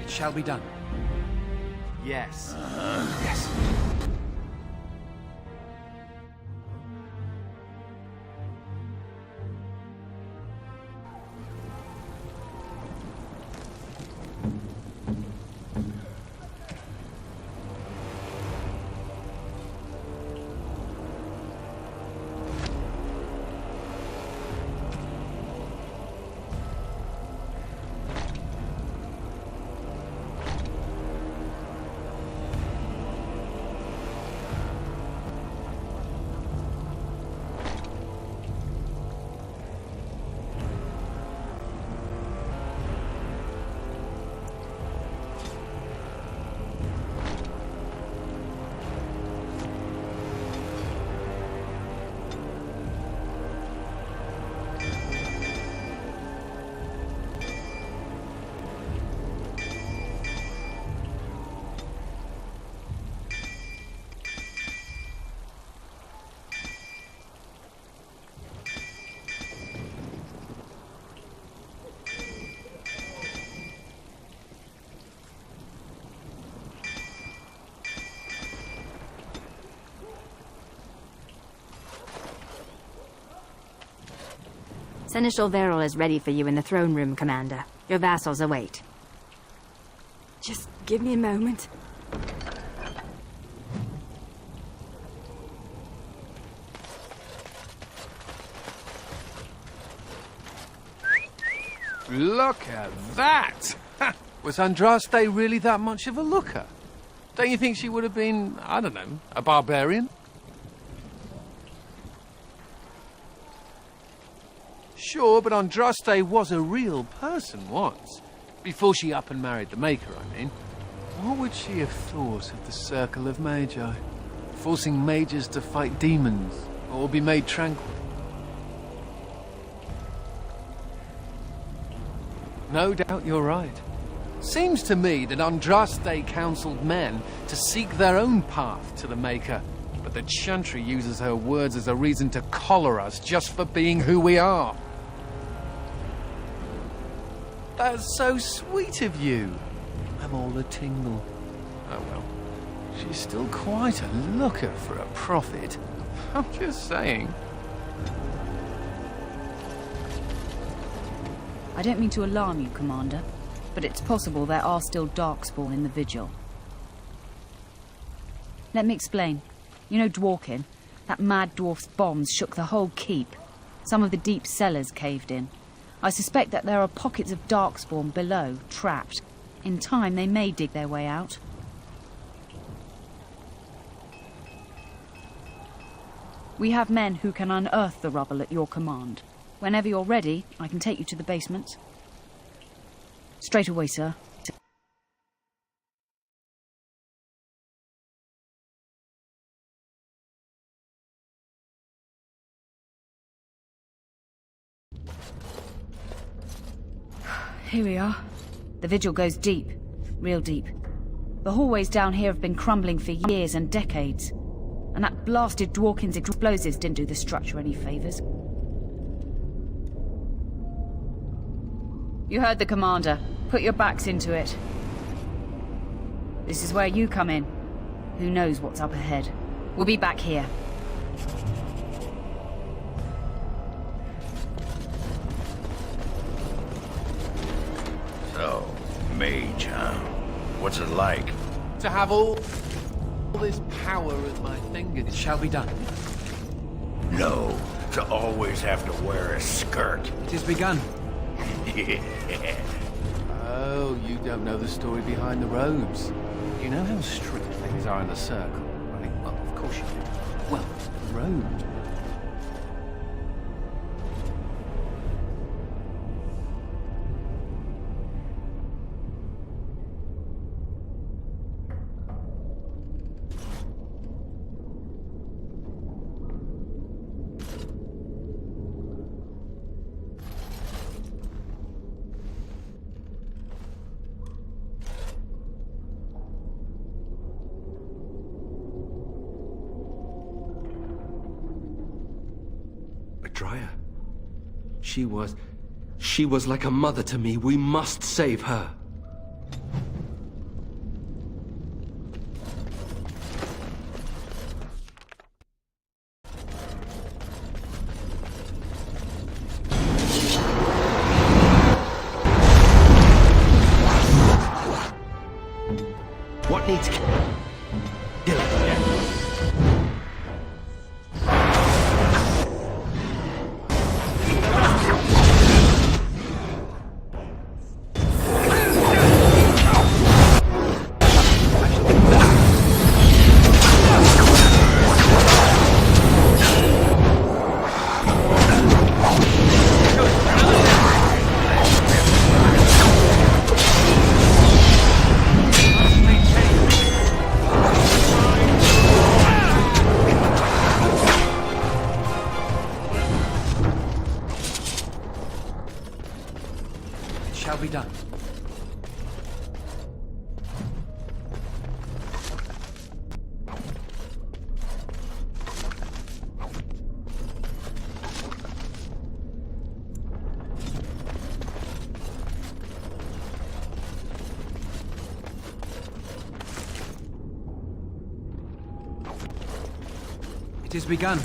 It shall be done. Yes. Yes. Seneschal Verrill is ready for you in the throne room, Commander. Your vassals await. Just give me a moment. Look at that! Was Andraste really that much of a looker? Don't you think she would have been, I don't know, a barbarian? Sure, but Andraste was a real person once. Before she up and married the Maker, I mean. What would she have thought of the Circle of Magi? Forcing mages to fight demons, or be made tranquil? No doubt you're right. Seems to me that Andraste counseled men to seek their own path to the Maker, but the Chantry uses her words as a reason to collar us just for being who we are. That's so sweet of you. I'm all a tingle. Oh well, she's still quite a looker for a prophet. I'm just saying. I don't mean to alarm you, Commander, but it's possible there are still Darkspawn in the Vigil. Let me explain. You know Dworkin? That mad dwarf's bombs shook the whole keep. Some of the deep cellars caved in. I suspect that there are pockets of Darkspawn below, trapped. In time, they may dig their way out. We have men who can unearth the rubble at your command. Whenever you're ready, I can take you to the basement. Straight away, sir. Here we are. The Vigil goes deep. Real deep. The hallways down here have been crumbling for years and decades. And that blasted Dworkin's explosives didn't do the structure any favors. You heard the Commander. Put your backs into it. This is where you come in. Who knows what's up ahead? We'll be back here. So, mage, huh? What's it like? To have all this power at my fingers. It shall be done. No, to always have to wear a skirt. It is begun. Yeah. Oh, you don't know the story behind the robes. You know how strict things are in the Circle, right? Well, of course you do. Well, robes. Dryer. She was like a mother to me. We must save her. Shall be done. It has begun.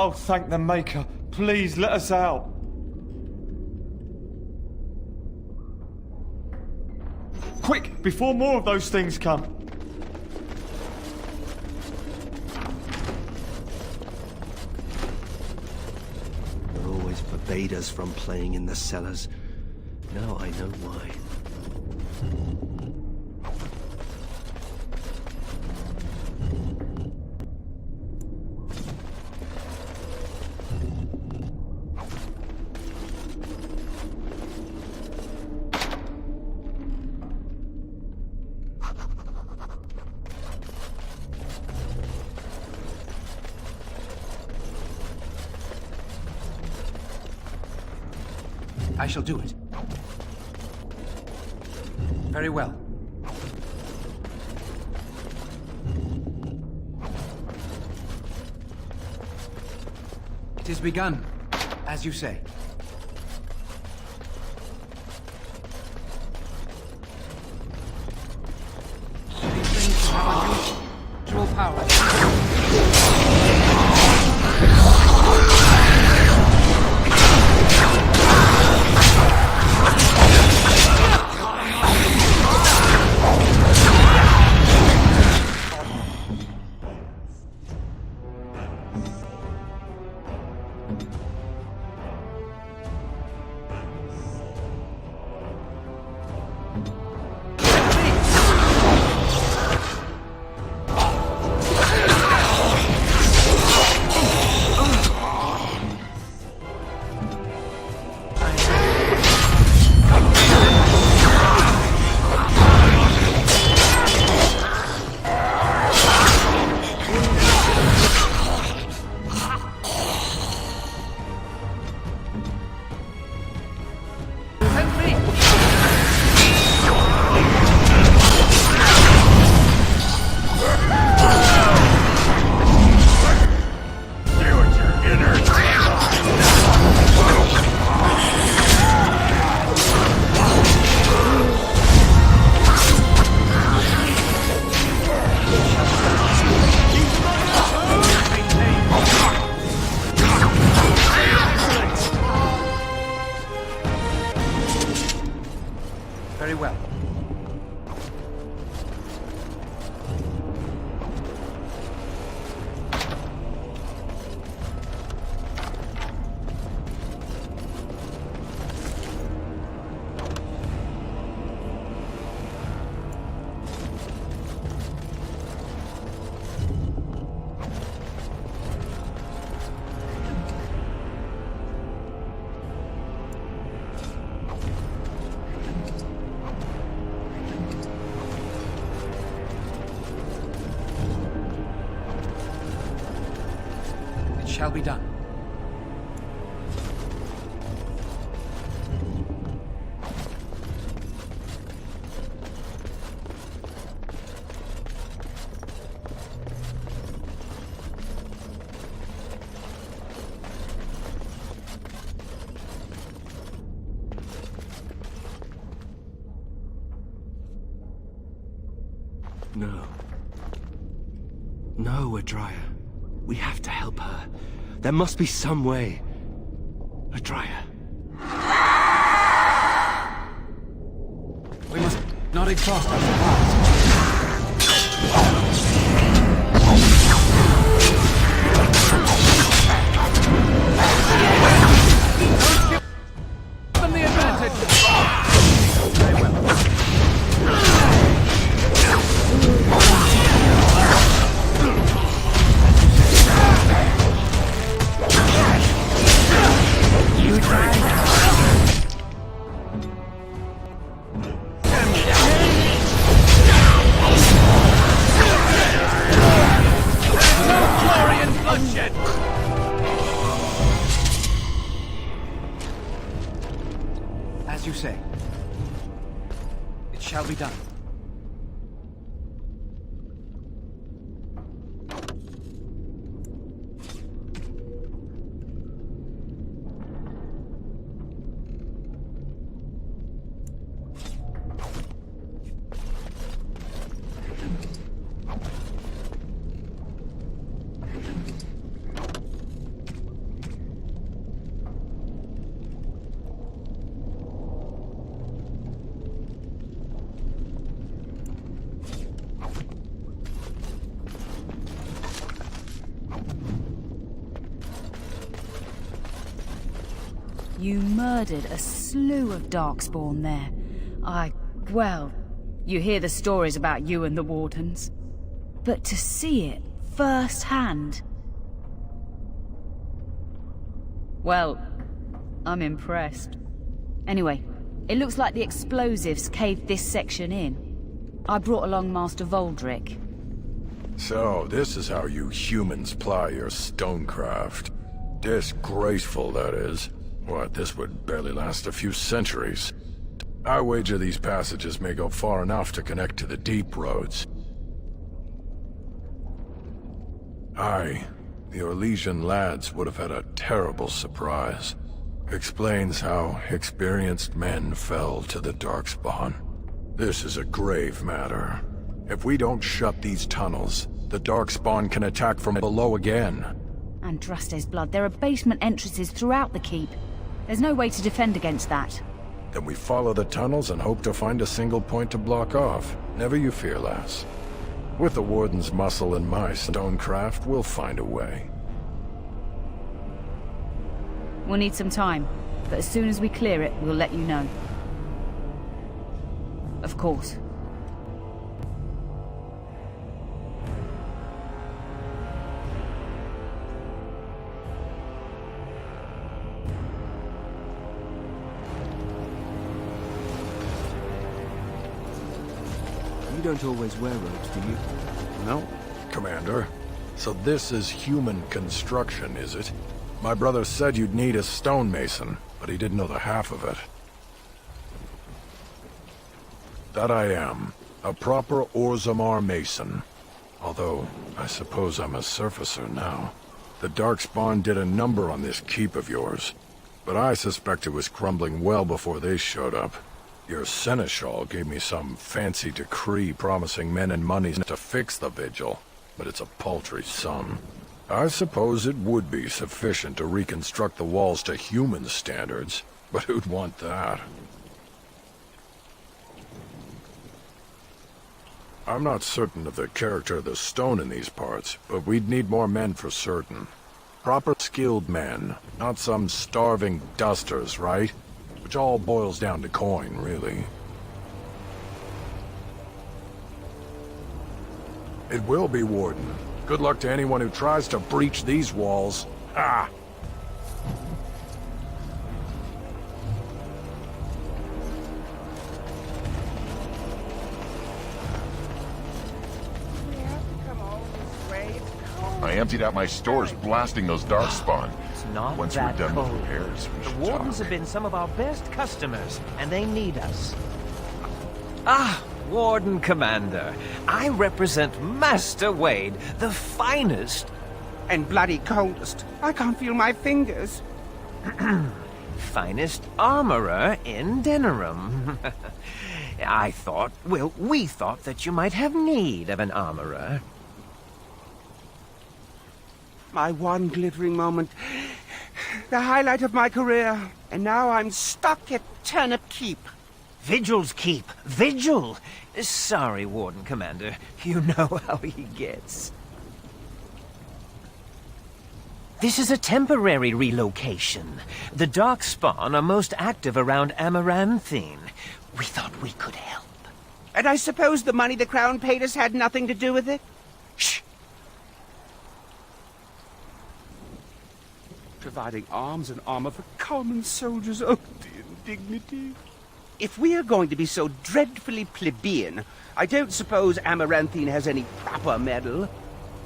Oh, thank the Maker. Please, let us out. Quick, before more of those things come. They always forbade us from playing in the cellars. Now I know why. I shall do it. Very well. It is begun, as you say. These things have unusual power. well. Shall be done. No. No, Adria. We have to help her. There must be some way. Adria. We must not exhaust our supplies. Give them the advantage! As you say, it shall be done. You murdered a slew of Darkspawn there. Well, you hear the stories about you and the Wardens. But to see it firsthand... Well, I'm impressed. Anyway, it looks like the explosives caved this section in. I brought along Master Voldrick. So, this is how you humans ply your stonecraft. Disgraceful, that is. What, this would barely last a few centuries. I wager these passages may go far enough to connect to the deep roads. The Orlesian lads would have had a terrible surprise. Explains how experienced men fell to the Darkspawn. This is a grave matter. If we don't shut these tunnels, the Darkspawn can attack from below again. Andraste's blood, there are basement entrances throughout the keep. There's no way to defend against that. Then we follow the tunnels and hope to find a single point to block off. Never you fear, lass. With the Warden's muscle and my stonecraft, we'll find a way. We'll need some time, but as soon as we clear it, we'll let you know. Of course. You don't always wear robes, do you? No, Commander. So this is human construction, is it? My brother said you'd need a stonemason, but he didn't know the half of it. That I am. A proper Orzammar mason. Although, I suppose I'm a surfacer now. The Darkspawn did a number on this keep of yours, but I suspect it was crumbling well before they showed up. Your seneschal gave me some fancy decree promising men and money to fix the Vigil, but it's a paltry sum. I suppose it would be sufficient to reconstruct the walls to human standards, but who'd want that? I'm not certain of the character of the stone in these parts, but we'd need more men for certain. Proper skilled men, not some starving dusters, right? Which all boils down to coin, really. It will be, Warden. Good luck to anyone who tries to breach these walls. Ah! I emptied out my stores blasting those Darkspawn. It's not Once we're that done cold. with repairs, we The should Wardens talk. have been some of our best customers, and they need us. Ah, Warden Commander. I represent Master Wade, the finest And bloody coldest. I can't feel my fingers. finest armorer in Denerim. I thought, well, we thought that you might have need of an armorer. My one glittering moment. The highlight of my career. And now I'm stuck at Turnip Keep. Vigil's Keep. Vigil! Sorry, Warden Commander. You know how he gets. This is a temporary relocation. The Darkspawn are most active around Amaranthine. We thought we could help. And I suppose the money the Crown paid us had nothing to do with it? Shh! Providing arms and armor for common soldiers. Oh, the indignity. If we are going to be so dreadfully plebeian, I don't suppose Amaranthine has any proper metal.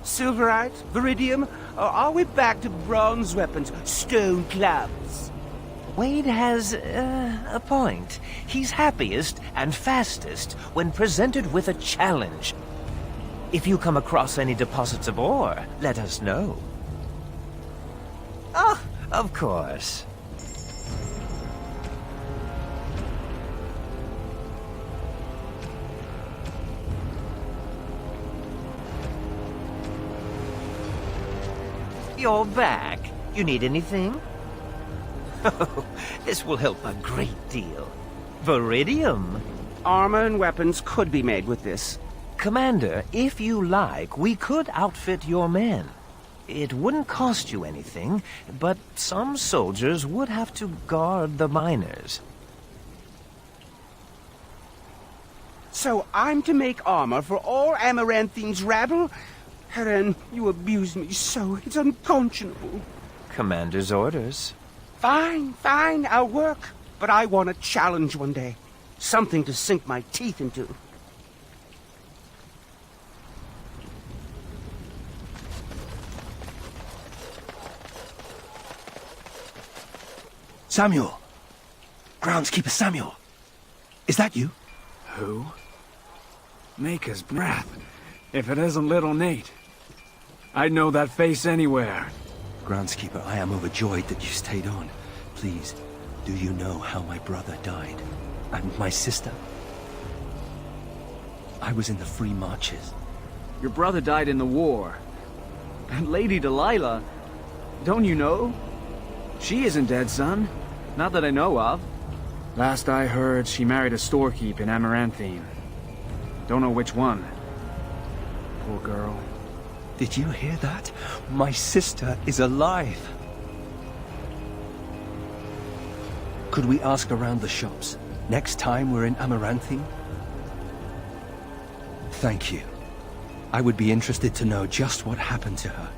Silverite? Viridium? Or are we back to bronze weapons, stone clubs? Wade has a point. He's happiest and fastest when presented with a challenge. If you come across any deposits of ore, let us know. Oh, of course. You're back. You need anything? Oh, this will help a great deal. Viridium. Armor and weapons could be made with this. Commander, if you like, we could outfit your men. It wouldn't cost you anything, but some soldiers would have to guard the miners. So I'm to make armor for all Amaranthine's rabble? Helen, you abuse me so. It's unconscionable. Commander's orders. Fine, fine, I'll work. But I want a challenge one day. Something to sink my teeth into. Samuel! Groundskeeper Samuel! Is that you? Who? Maker's breath. If it isn't little Nate. I'd know that face anywhere. Groundskeeper, I am overjoyed that you stayed on. Please, do you know how my brother died? And my sister? I was in the Free Marches. Your brother died in the war. And Lady Delilah, don't you know? She isn't dead, son. Not that I know of. Last I heard, she married a storekeep in Amaranthine. Don't know which one. Poor girl. Did you hear that? My sister is alive. Could we ask around the shops? Next time we're in Amaranthine? Thank you. I would be interested to know just what happened to her.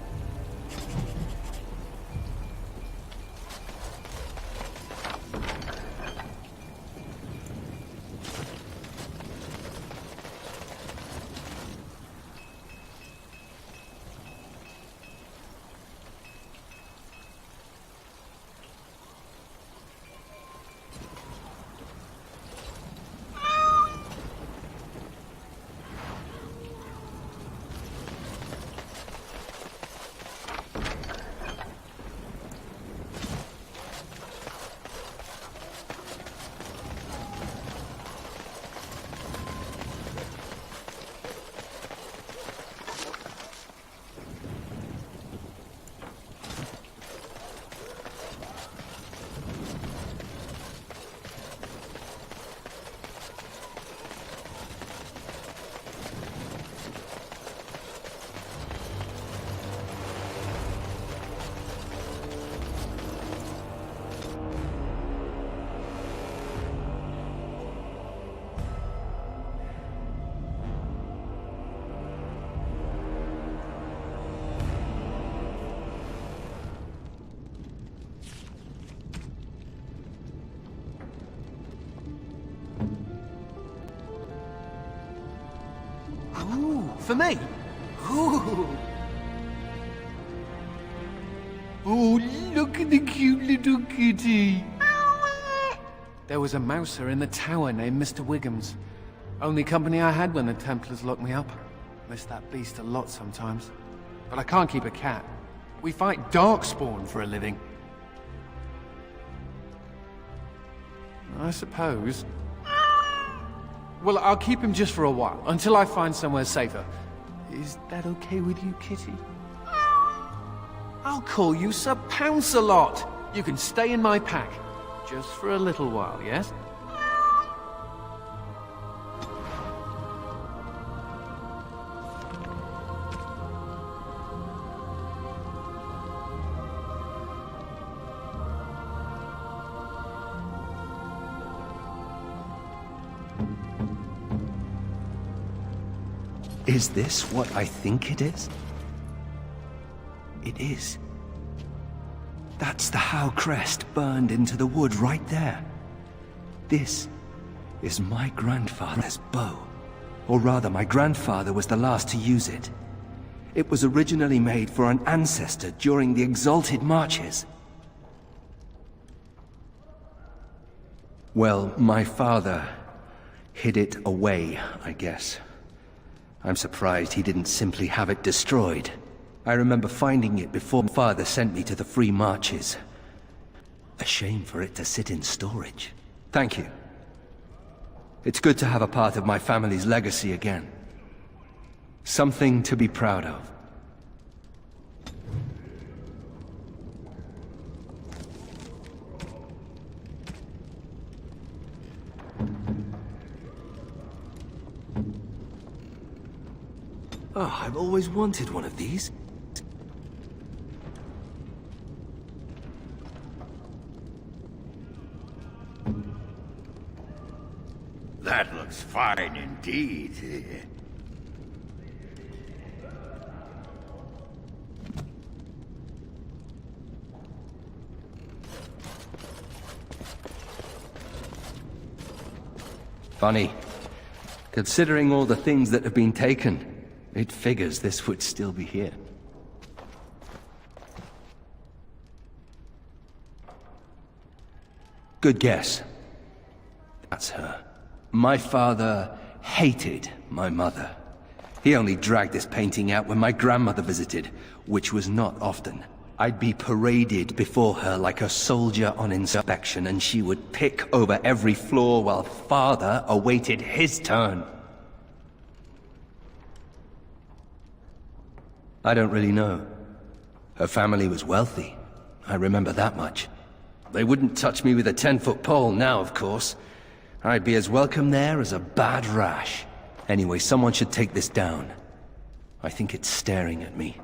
Ooh, for me? Ooh. Oh, look at the cute little kitty. There was a mouser in the tower named Mr. Wiggums. Only company I had when the Templars locked me up. Miss that beast a lot sometimes. But I can't keep a cat. We fight Darkspawn for a living. I suppose. Well, I'll keep him just for a while, until I find somewhere safer. Is that okay with you, Kitty? I'll call you Sir Pounce-a-Lot. You can stay in my pack. Just for a little while, yes? Is this what I think it is? It is. That's the How crest burned into the wood right there. This is my grandfather's bow. Or rather, my grandfather was the last to use it. It was originally made for an ancestor during the Exalted Marches. Well, my father hid it away, I guess. I'm surprised he didn't simply have it destroyed. I remember finding it before Father sent me to the Free Marches. A shame for it to sit in storage. Thank you. It's good to have a part of my family's legacy again. Something to be proud of. Oh, I've always wanted one of these. That looks fine indeed. Funny. Considering all the things that have been taken, it figures this would still be here. Good guess. That's her. My father hated my mother. He only dragged this painting out when my grandmother visited, which was not often. I'd be paraded before her like a soldier on inspection, and she would pick over every floor while father awaited his turn. I don't really know. Her family was wealthy. I remember that much. They wouldn't touch me with a 10-foot pole now, of course. I'd be as welcome there as a bad rash. Anyway, someone should take this down. I think it's staring at me.